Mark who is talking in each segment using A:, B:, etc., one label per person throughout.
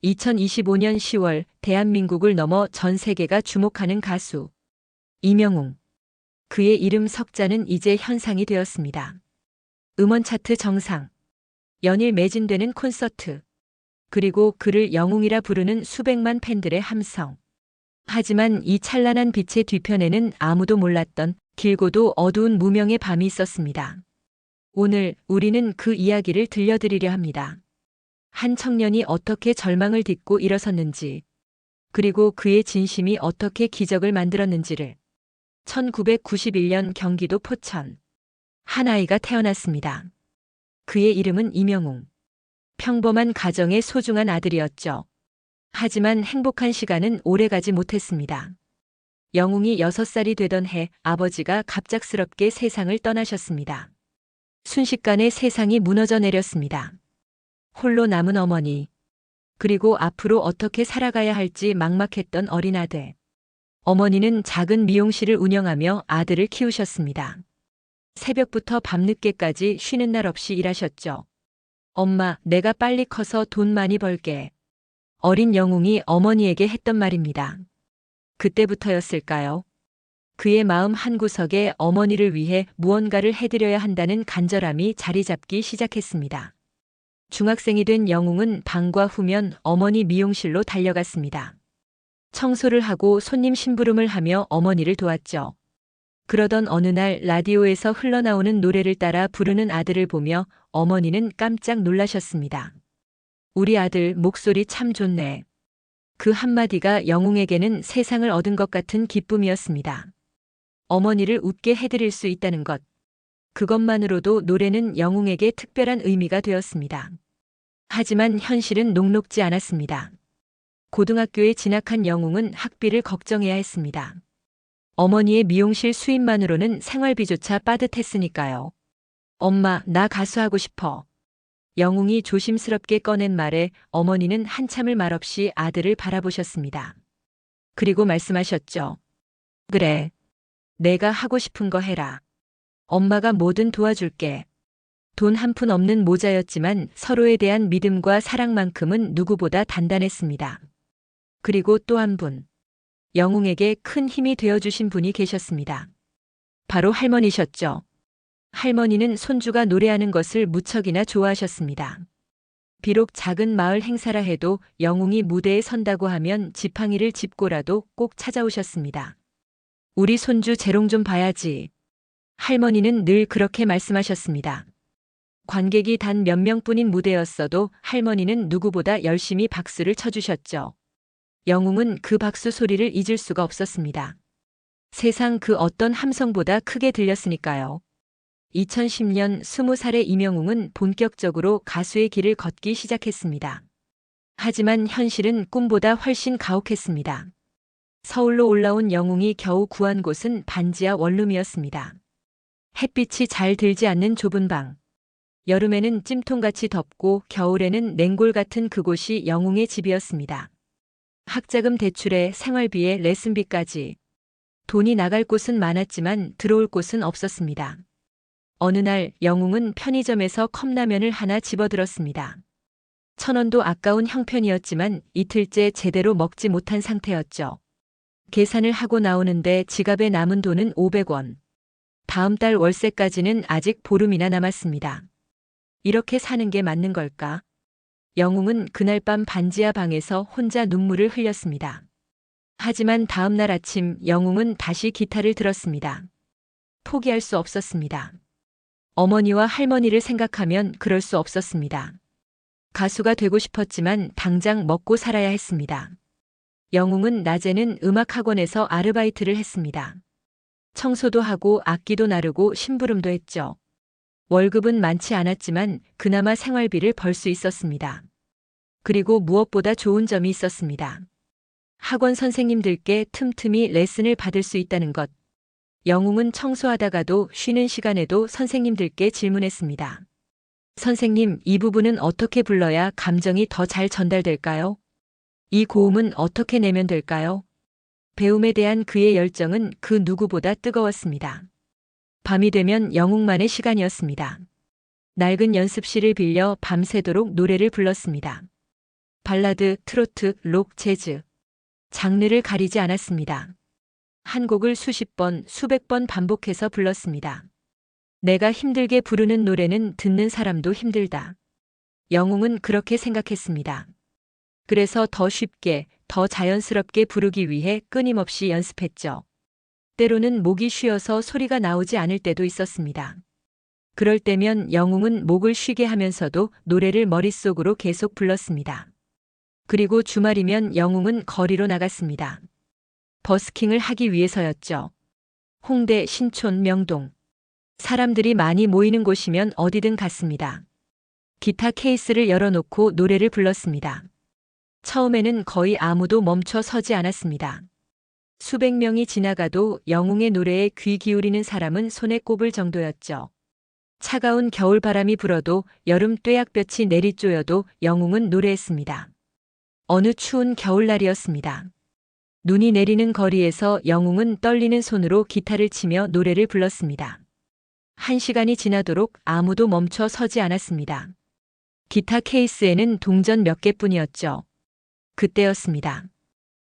A: 2025년 10월 대한민국을 넘어 전 세계가 주목하는 가수 이명웅. 그의 이름 석자는 이제 현상이 되었습니다. 음원 차트 정상, 연일 매진되는 콘서트, 그리고 그를 영웅이라 부르는 수백만 팬들의 함성. 하지만 이 찬란한 빛의 뒤편에는 아무도 몰랐던 길고도 어두운 무명의 밤이 있었습니다. 오늘 우리는 그 이야기를 들려드리려 합니다. 한 청년이 어떻게 절망을 딛고 일어섰는지, 그리고 그의 진심이 어떻게 기적을 만들었는지를. 1991년 경기도 포천. 한 아이가 태어났습니다. 그의 이름은 이명웅. 평범한 가정의 소중한 아들이었죠. 하지만 행복한 시간은 오래가지 못했습니다. 영웅이 6살이 되던 해 아버지가 갑작스럽게 세상을 떠나셨습니다. 순식간에 세상이 무너져 내렸습니다. 홀로 남은 어머니, 그리고 앞으로 어떻게 살아가야 할지 막막했던 어린 아들. 어머니는 작은 미용실을 운영하며 아들을 키우셨습니다. 새벽부터 밤늦게까지 쉬는 날 없이 일하셨죠. 엄마, 내가 빨리 커서 돈 많이 벌게. 어린 영웅이 어머니에게 했던 말입니다. 그때부터였을까요? 그의 마음 한구석에 어머니를 위해 무언가를 해드려야 한다는 간절함이 자리 잡기 시작했습니다. 중학생이 된 영웅은 방과 후면 어머니 미용실로 달려갔습니다. 청소를 하고 손님 심부름을 하며 어머니를 도왔죠. 그러던 어느 날 라디오에서 흘러나오는 노래를 따라 부르는 아들을 보며 어머니는 깜짝 놀라셨습니다. 우리 아들 목소리 참 좋네. 그 한마디가 영웅에게는 세상을 얻은 것 같은 기쁨이었습니다. 어머니를 웃게 해드릴 수 있다는 것. 그것만으로도 노래는 영웅에게 특별한 의미가 되었습니다. 하지만 현실은 녹록지 않았습니다. 고등학교에 진학한 영웅은 학비를 걱정해야 했습니다. 어머니의 미용실 수입만으로는 생활비조차 빠듯했으니까요. 엄마, 나 가수하고 싶어. 영웅이 조심스럽게 꺼낸 말에 어머니는 한참을 말없이 아들을 바라보셨습니다. 그리고 말씀하셨죠. 그래. 내가 하고 싶은 거 해라. 엄마가 뭐든 도와줄게. 돈 한 푼 없는 모자였지만 서로에 대한 믿음과 사랑만큼은 누구보다 단단했습니다. 그리고 또 한 분. 영웅에게 큰 힘이 되어주신 분이 계셨습니다. 바로 할머니셨죠. 할머니는 손주가 노래하는 것을 무척이나 좋아하셨습니다. 비록 작은 마을 행사라 해도 영웅이 무대에 선다고 하면 지팡이를 짚고라도 꼭 찾아오셨습니다. 우리 손주 재롱 좀 봐야지. 할머니는 늘 그렇게 말씀하셨습니다. 관객이 단 몇 명뿐인 무대였어도 할머니는 누구보다 열심히 박수를 쳐주셨죠. 영웅은 그 박수 소리를 잊을 수가 없었습니다. 세상 그 어떤 함성보다 크게 들렸으니까요. 2010년 20살의 이명웅은 본격적으로 가수의 길을 걷기 시작했습니다. 하지만 현실은 꿈보다 훨씬 가혹했습니다. 서울로 올라온 영웅이 겨우 구한 곳은 반지하 원룸이었습니다. 햇빛이 잘 들지 않는 좁은 방. 여름에는 찜통같이 덥고 겨울에는 냉골 같은 그곳이 영웅의 집이었습니다. 학자금 대출에 생활비에 레슨비까지. 돈이 나갈 곳은 많았지만 들어올 곳은 없었습니다. 어느 날 영웅은 편의점에서 컵라면을 하나 집어들었습니다. 1,000원도 아까운 형편이었지만 이틀째 제대로 먹지 못한 상태였죠. 계산을 하고 나오는데 지갑에 남은 돈은 500원. 다음 달 월세까지는 아직 보름이나 남았습니다. 이렇게 사는 게 맞는 걸까? 영웅은 그날 밤 반지하 방에서 혼자 눈물을 흘렸습니다. 하지만 다음 날 아침 영웅은 다시 기타를 들었습니다. 포기할 수 없었습니다. 어머니와 할머니를 생각하면 그럴 수 없었습니다. 가수가 되고 싶었지만 당장 먹고 살아야 했습니다. 영웅은 낮에는 음악학원에서 아르바이트를 했습니다. 청소도 하고 악기도 나르고 심부름도 했죠. 월급은 많지 않았지만 그나마 생활비를 벌 수 있었습니다. 그리고 무엇보다 좋은 점이 있었습니다. 학원 선생님들께 틈틈이 레슨을 받을 수 있다는 것. 영웅은 청소하다가도 쉬는 시간에도 선생님들께 질문했습니다. 선생님, 이 부분은 어떻게 불러야 감정이 더 잘 전달될까요? 이 고음은 어떻게 내면 될까요? 배움에 대한 그의 열정은 그 누구보다 뜨거웠습니다. 밤이 되면 영웅만의 시간이었습니다. 낡은 연습실을 빌려 밤새도록 노래를 불렀습니다. 발라드, 트로트, 록, 재즈. 장르를 가리지 않았습니다. 한 곡을 수십 번, 수백 번 반복해서 불렀습니다. 내가 힘들게 부르는 노래는 듣는 사람도 힘들다. 영웅은 그렇게 생각했습니다. 그래서 더 쉽게, 더 자연스럽게 부르기 위해 끊임없이 연습했죠. 때로는 목이 쉬어서 소리가 나오지 않을 때도 있었습니다. 그럴 때면 영웅은 목을 쉬게 하면서도 노래를 머릿속으로 계속 불렀습니다. 그리고 주말이면 영웅은 거리로 나갔습니다. 버스킹을 하기 위해서였죠. 홍대, 신촌, 명동. 사람들이 많이 모이는 곳이면 어디든 갔습니다. 기타 케이스를 열어놓고 노래를 불렀습니다. 처음에는 거의 아무도 멈춰 서지 않았습니다. 수백 명이 지나가도 영웅의 노래에 귀 기울이는 사람은 손에 꼽을 정도였죠. 차가운 겨울바람이 불어도 여름 뙤약볕이 내리쪼여도 영웅은 노래했습니다. 어느 추운 겨울날이었습니다. 눈이 내리는 거리에서 영웅은 떨리는 손으로 기타를 치며 노래를 불렀습니다. 1시간이 지나도록 아무도 멈춰 서지 않았습니다. 기타 케이스에는 동전 몇 개뿐이었죠. 그때였습니다.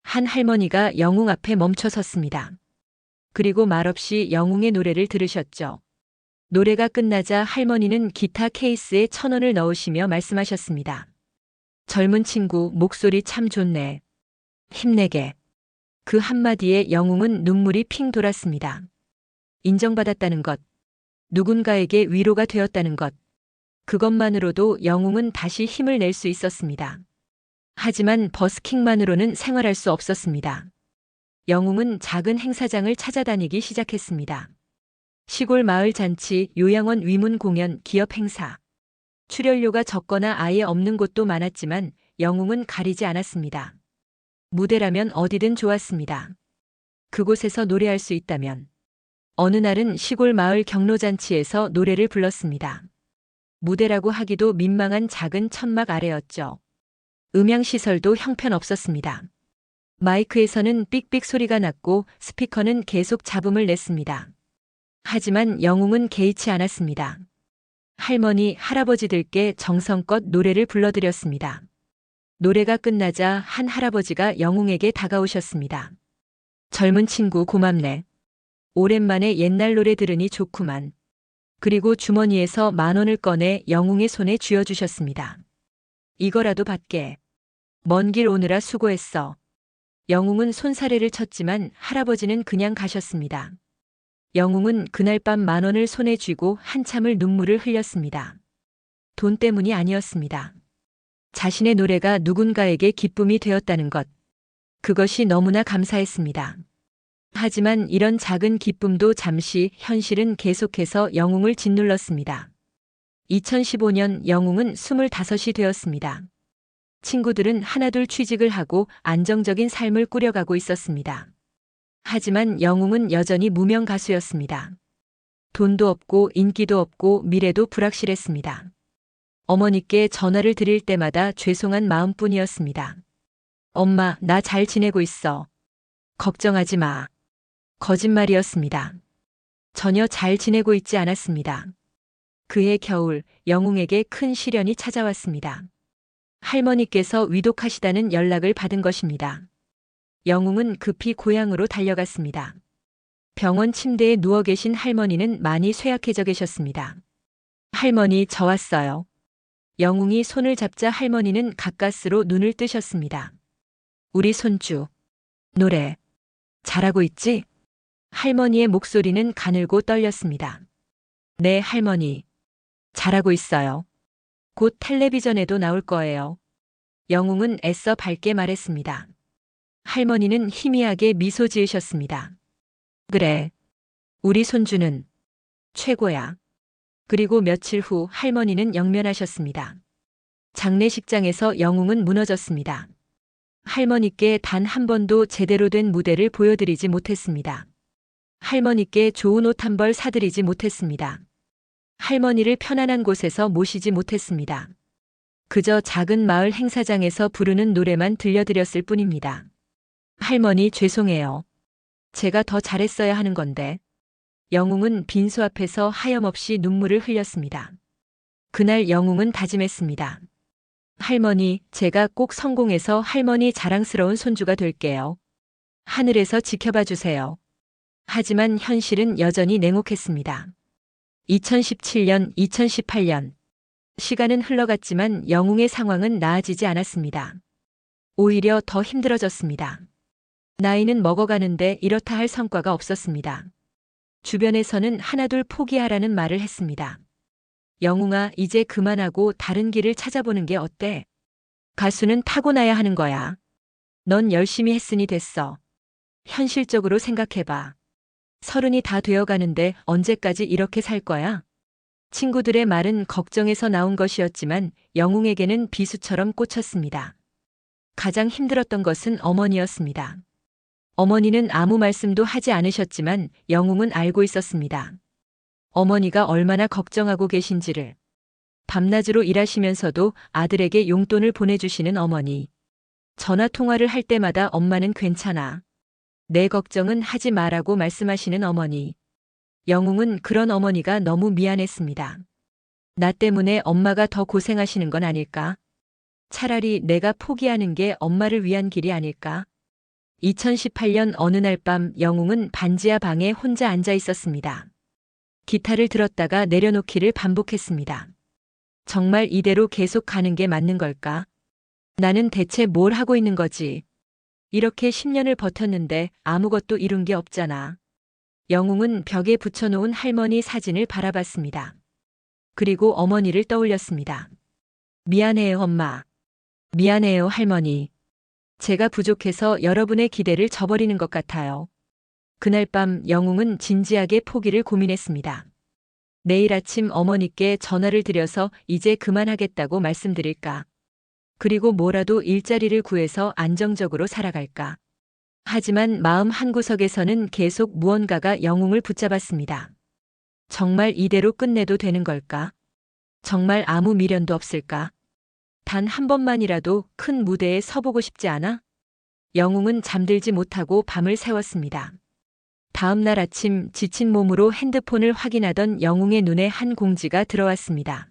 A: 한 할머니가 영웅 앞에 멈춰 섰습니다. 그리고 말없이 영웅의 노래를 들으셨죠. 노래가 끝나자 할머니는 기타 케이스에 1,000원을 넣으시며 말씀하셨습니다. 젊은 친구, 목소리 참 좋네. 힘내게. 그 한마디에 영웅은 눈물이 핑 돌았습니다. 인정받았다는 것, 누군가에게 위로가 되었다는 것, 그것만으로도 영웅은 다시 힘을 낼 수 있었습니다. 하지만 버스킹만으로는 생활할 수 없었습니다. 영웅은 작은 행사장을 찾아다니기 시작했습니다. 시골 마을 잔치, 요양원 위문 공연, 기업 행사. 출연료가 적거나 아예 없는 곳도 많았지만 영웅은 가리지 않았습니다. 무대라면 어디든 좋았습니다. 그곳에서 노래할 수 있다면. 어느 날은 시골 마을 경로잔치에서 노래를 불렀습니다. 무대라고 하기도 민망한 작은 천막 아래였죠. 음향시설도 형편없었습니다. 마이크에서는 삑삑 소리가 났고 스피커는 계속 잡음을 냈습니다. 하지만 영웅은 개의치 않았습니다. 할머니, 할아버지들께 정성껏 노래를 불러드렸습니다. 노래가 끝나자 한 할아버지가 영웅에게 다가오셨습니다. 젊은 친구 고맙네. 오랜만에 옛날 노래 들으니 좋구만. 그리고 주머니에서 10,000원을 꺼내 영웅의 손에 쥐어주셨습니다. 이거라도 받게. 먼 길 오느라 수고했어. 영웅은 손사래를 쳤지만 할아버지는 그냥 가셨습니다. 영웅은 그날 밤 10,000원을 손에 쥐고 한참을 눈물을 흘렸습니다. 돈 때문이 아니었습니다. 자신의 노래가 누군가에게 기쁨이 되었다는 것. 그것이 너무나 감사했습니다. 하지만 이런 작은 기쁨도 잠시, 현실은 계속해서 영웅을 짓눌렀습니다. 2015년 영웅은 25이 되었습니다. 친구들은 하나둘 취직을 하고 안정적인 삶을 꾸려가고 있었습니다. 하지만 영웅은 여전히 무명 가수였습니다. 돈도 없고 인기도 없고 미래도 불확실했습니다. 어머니께 전화를 드릴 때마다 죄송한 마음뿐이었습니다. 엄마, 나 잘 지내고 있어. 걱정하지 마. 거짓말이었습니다. 전혀 잘 지내고 있지 않았습니다. 그해 겨울, 영웅에게 큰 시련이 찾아왔습니다. 할머니께서 위독하시다는 연락을 받은 것입니다. 영웅은 급히 고향으로 달려갔습니다. 병원 침대에 누워 계신 할머니는 많이 쇠약해져 계셨습니다. 할머니, 저 왔어요. 영웅이 손을 잡자 할머니는 가까스로 눈을 뜨셨습니다. 우리 손주. 노래. 잘하고 있지? 할머니의 목소리는 가늘고 떨렸습니다. 네, 할머니. 잘하고 있어요. 곧 텔레비전에도 나올 거예요. 영웅은 애써 밝게 말했습니다. 할머니는 희미하게 미소 지으셨습니다. 그래. 우리 손주는 최고야. 그리고 며칠 후 할머니는 영면하셨습니다. 장례식장에서 영웅은 무너졌습니다. 할머니께 단 한 번도 제대로 된 무대를 보여드리지 못했습니다. 할머니께 좋은 옷 한 벌 사드리지 못했습니다. 할머니를 편안한 곳에서 모시지 못했습니다. 그저 작은 마을 행사장에서 부르는 노래만 들려드렸을 뿐입니다. 할머니, 죄송해요. 제가 더 잘했어야 하는 건데. 영웅은 빈소 앞에서 하염없이 눈물을 흘렸습니다. 그날 영웅은 다짐했습니다. 할머니, 제가 꼭 성공해서 할머니 자랑스러운 손주가 될게요. 하늘에서 지켜봐 주세요. 하지만 현실은 여전히 냉혹했습니다. 2017년, 2018년. 시간은 흘러갔지만 영웅의 상황은 나아지지 않았습니다. 오히려 더 힘들어졌습니다. 나이는 먹어가는데 이렇다 할 성과가 없었습니다. 주변에서는 하나둘 포기하라는 말을 했습니다. 영웅아, 이제 그만하고 다른 길을 찾아보는 게 어때? 가수는 타고나야 하는 거야. 넌 열심히 했으니 됐어. 현실적으로 생각해봐. 30이 다 되어가는데 언제까지 이렇게 살 거야? 친구들의 말은 걱정에서 나온 것이었지만 영웅에게는 비수처럼 꽂혔습니다. 가장 힘들었던 것은 어머니였습니다. 어머니는 아무 말씀도 하지 않으셨지만 영웅은 알고 있었습니다. 어머니가 얼마나 걱정하고 계신지를. 밤낮으로 일하시면서도 아들에게 용돈을 보내주시는 어머니. 전화 통화를 할 때마다 엄마는 괜찮아. 내 걱정은 하지 마라고 말씀하시는 어머니. 영웅은 그런 어머니가 너무 미안했습니다. 나 때문에 엄마가 더 고생하시는 건 아닐까? 차라리 내가 포기하는 게 엄마를 위한 길이 아닐까? 2018년 어느 날 밤 영웅은 반지하 방에 혼자 앉아 있었습니다. 기타를 들었다가 내려놓기를 반복했습니다. 정말 이대로 계속 가는 게 맞는 걸까? 나는 대체 뭘 하고 있는 거지? 이렇게 10년을 버텼는데 아무것도 이룬 게 없잖아. 영웅은 벽에 붙여놓은 할머니 사진을 바라봤습니다. 그리고 어머니를 떠올렸습니다. 미안해요, 엄마. 미안해요, 할머니. 제가 부족해서 여러분의 기대를 저버리는 것 같아요. 그날 밤 영웅은 진지하게 포기를 고민했습니다. 내일 아침 어머니께 전화를 드려서 이제 그만하겠다고 말씀드릴까? 그리고 뭐라도 일자리를 구해서 안정적으로 살아갈까? 하지만 마음 한구석에서는 계속 무언가가 영웅을 붙잡았습니다. 정말 이대로 끝내도 되는 걸까? 정말 아무 미련도 없을까? 단 한 번만이라도 큰 무대에 서보고 싶지 않아? 영웅은 잠들지 못하고 밤을 새웠습니다. 다음 날 아침 지친 몸으로 핸드폰을 확인하던 영웅의 눈에 한 공지가 들어왔습니다.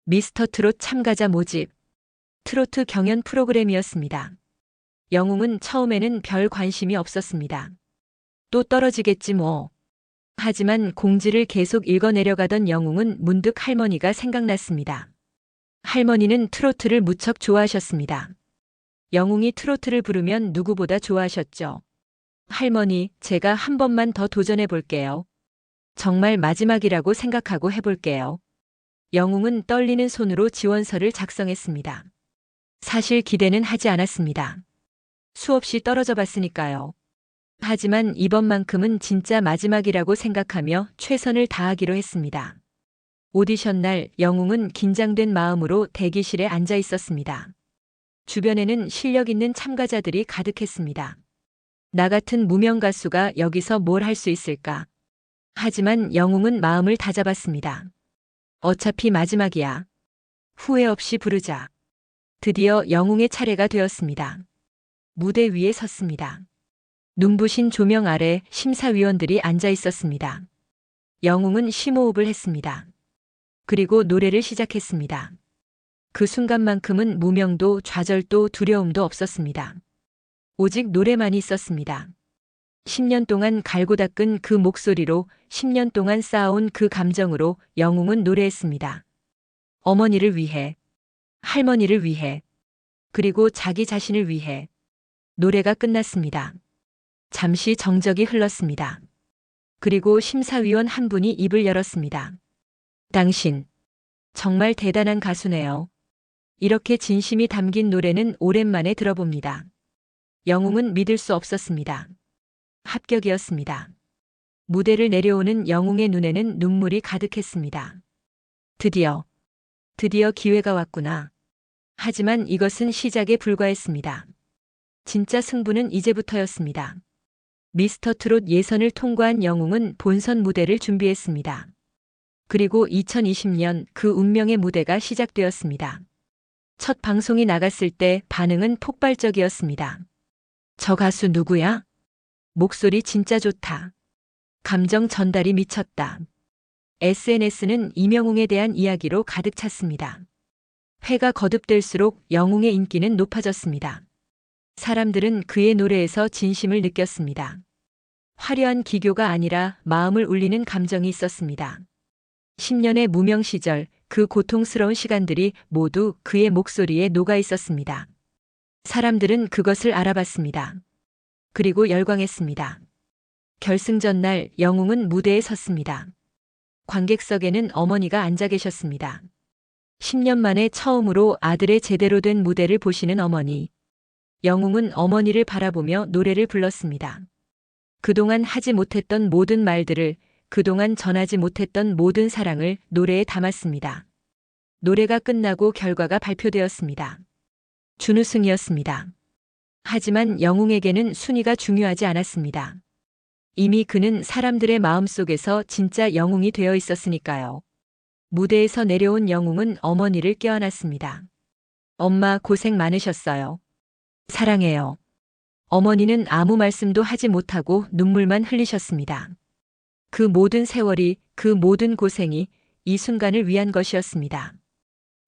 A: 미스터 트롯 참가자 모집. 트로트 경연 프로그램이었습니다. 영웅은 처음에는 별 관심이 없었습니다. 또 떨어지겠지 뭐. 하지만 공지를 계속 읽어내려가던 영웅은 문득 할머니가 생각났습니다. 할머니는 트로트를 무척 좋아하셨습니다. 영웅이 트로트를 부르면 누구보다 좋아하셨죠. 할머니, 제가 한 번만 더 도전해 볼게요. 정말 마지막이라고 생각하고 해볼게요. 영웅은 떨리는 손으로 지원서를 작성했습니다. 사실 기대는 하지 않았습니다. 수없이 떨어져 봤으니까요. 하지만 이번만큼은 진짜 마지막이라고 생각하며 최선을 다하기로 했습니다. 오디션 날 영웅은 긴장된 마음으로 대기실에 앉아 있었습니다. 주변에는 실력 있는 참가자들이 가득했습니다. 나 같은 무명 가수가 여기서 뭘 할 수 있을까? 하지만 영웅은 마음을 다잡았습니다. 어차피 마지막이야. 후회 없이 부르자. 드디어 영웅의 차례가 되었습니다. 무대 위에 섰습니다. 눈부신 조명 아래 심사위원들이 앉아 있었습니다. 영웅은 심호흡을 했습니다. 그리고 노래를 시작했습니다. 그 순간만큼은 무명도 좌절도 두려움도 없었습니다. 오직 노래만이 있었습니다. 10년 동안 갈고 닦은 그 목소리로 10년 동안 쌓아온 그 감정으로 영웅은 노래했습니다. 어머니를 위해, 할머니를 위해, 그리고 자기 자신을 위해. 노래가 끝났습니다. 잠시 정적이 흘렀습니다. 그리고 심사위원 한 분이 입을 열었습니다. 당신, 정말 대단한 가수네요. 이렇게 진심이 담긴 노래는 오랜만에 들어봅니다. 영웅은 믿을 수 없었습니다. 합격이었습니다. 무대를 내려오는 영웅의 눈에는 눈물이 가득했습니다. 드디어 기회가 왔구나. 하지만 이것은 시작에 불과했습니다. 진짜 승부는 이제부터였습니다. 미스터 트롯 예선을 통과한 영웅은 본선 무대를 준비했습니다. 그리고 2020년 그 운명의 무대가 시작되었습니다. 첫 방송이 나갔을 때 반응은 폭발적이었습니다. 저 가수 누구야? 목소리 진짜 좋다. 감정 전달이 미쳤다. SNS는 이명웅에 대한 이야기로 가득 찼습니다. 회가 거듭될수록 영웅의 인기는 높아졌습니다. 사람들은 그의 노래에서 진심을 느꼈습니다. 화려한 기교가 아니라 마음을 울리는 감정이 있었습니다. 10년의 무명 시절, 그 고통스러운 시간들이 모두 그의 목소리에 녹아 있었습니다. 사람들은 그것을 알아봤습니다. 그리고 열광했습니다. 결승전 날 영웅은 무대에 섰습니다. 관객석에는 어머니가 앉아 계셨습니다. 10년 만에 처음으로 아들의 제대로 된 무대를 보시는 어머니. 영웅은 어머니를 바라보며 노래를 불렀습니다. 그동안 하지 못했던 모든 말들을, 그동안 전하지 못했던 모든 사랑을 노래에 담았습니다. 노래가 끝나고 결과가 발표되었습니다. 준우승이었습니다. 하지만 영웅에게는 순위가 중요하지 않았습니다. 이미 그는 사람들의 마음속에서 진짜 영웅이 되어 있었으니까요. 무대에서 내려온 영웅은 어머니를 껴안았습니다. 엄마 고생 많으셨어요. 사랑해요. 어머니는 아무 말씀도 하지 못하고 눈물만 흘리셨습니다. 그 모든 세월이, 그 모든 고생이 이 순간을 위한 것이었습니다.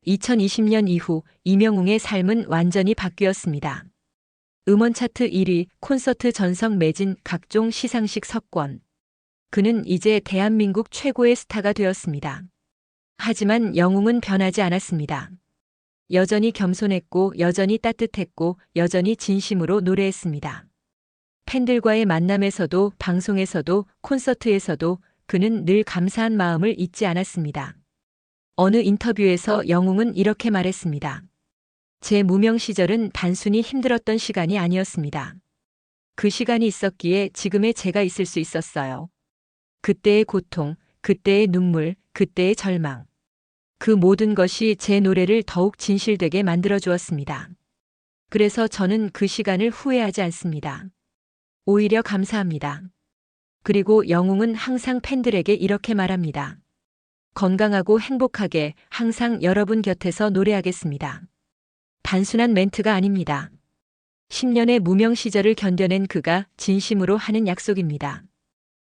A: 2020년 이후 이명웅의 삶은 완전히 바뀌었습니다. 음원 차트 1위, 콘서트 전석 매진, 각종 시상식 석권. 그는 이제 대한민국 최고의 스타가 되었습니다. 하지만 영웅은 변하지 않았습니다. 여전히 겸손했고, 여전히 따뜻했고, 여전히 진심으로 노래했습니다. 팬들과의 만남에서도, 방송에서도, 콘서트에서도 그는 늘 감사한 마음을 잊지 않았습니다. 어느 인터뷰에서 영웅은 이렇게 말했습니다. 제 무명 시절은 단순히 힘들었던 시간이 아니었습니다. 그 시간이 있었기에 지금의 제가 있을 수 있었어요. 그때의 고통, 그때의 눈물, 그때의 절망. 그 모든 것이 제 노래를 더욱 진실되게 만들어 주었습니다. 그래서 저는 그 시간을 후회하지 않습니다. 오히려 감사합니다. 그리고 영웅은 항상 팬들에게 이렇게 말합니다. 건강하고 행복하게 항상 여러분 곁에서 노래하겠습니다. 단순한 멘트가 아닙니다. 10년의 무명 시절을 견뎌낸 그가 진심으로 하는 약속입니다.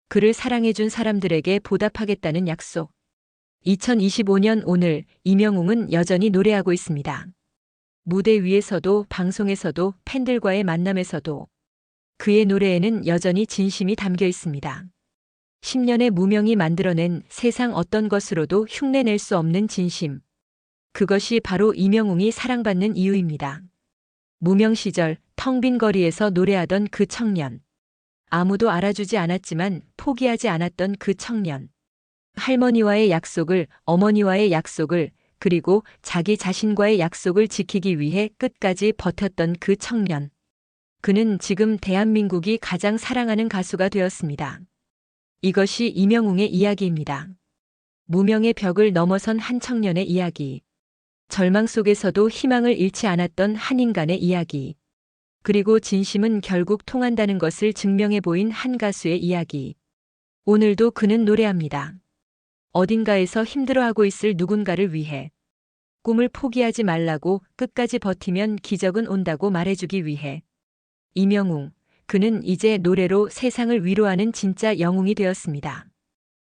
A: 그를 사랑해준 사람들에게 보답하겠다는 약속. 2025년 오늘 이명웅은 여전히 노래하고 있습니다. 무대 위에서도, 방송에서도, 팬들과의 만남에서도 그의 노래에는 여전히 진심이 담겨 있습니다. 10년의 무명이 만들어낸 세상 어떤 것으로도 흉내낼 수 없는 진심. 그것이 바로 이명웅이 사랑받는 이유입니다. 무명 시절 텅 빈 거리에서 노래하던 그 청년. 아무도 알아주지 않았지만 포기하지 않았던 그 청년. 할머니와의 약속을, 어머니와의 약속을, 그리고 자기 자신과의 약속을 지키기 위해 끝까지 버텼던 그 청년. 그는 지금 대한민국이 가장 사랑하는 가수가 되었습니다. 이것이 이명웅의 이야기입니다. 무명의 벽을 넘어선 한 청년의 이야기. 절망 속에서도 희망을 잃지 않았던 한 인간의 이야기. 그리고 진심은 결국 통한다는 것을 증명해 보인 한 가수의 이야기. 오늘도 그는 노래합니다. 어딘가에서 힘들어하고 있을 누군가를 위해. 꿈을 포기하지 말라고, 끝까지 버티면 기적은 온다고 말해주기 위해. 이명웅, 그는 이제 노래로 세상을 위로하는 진짜 영웅이 되었습니다.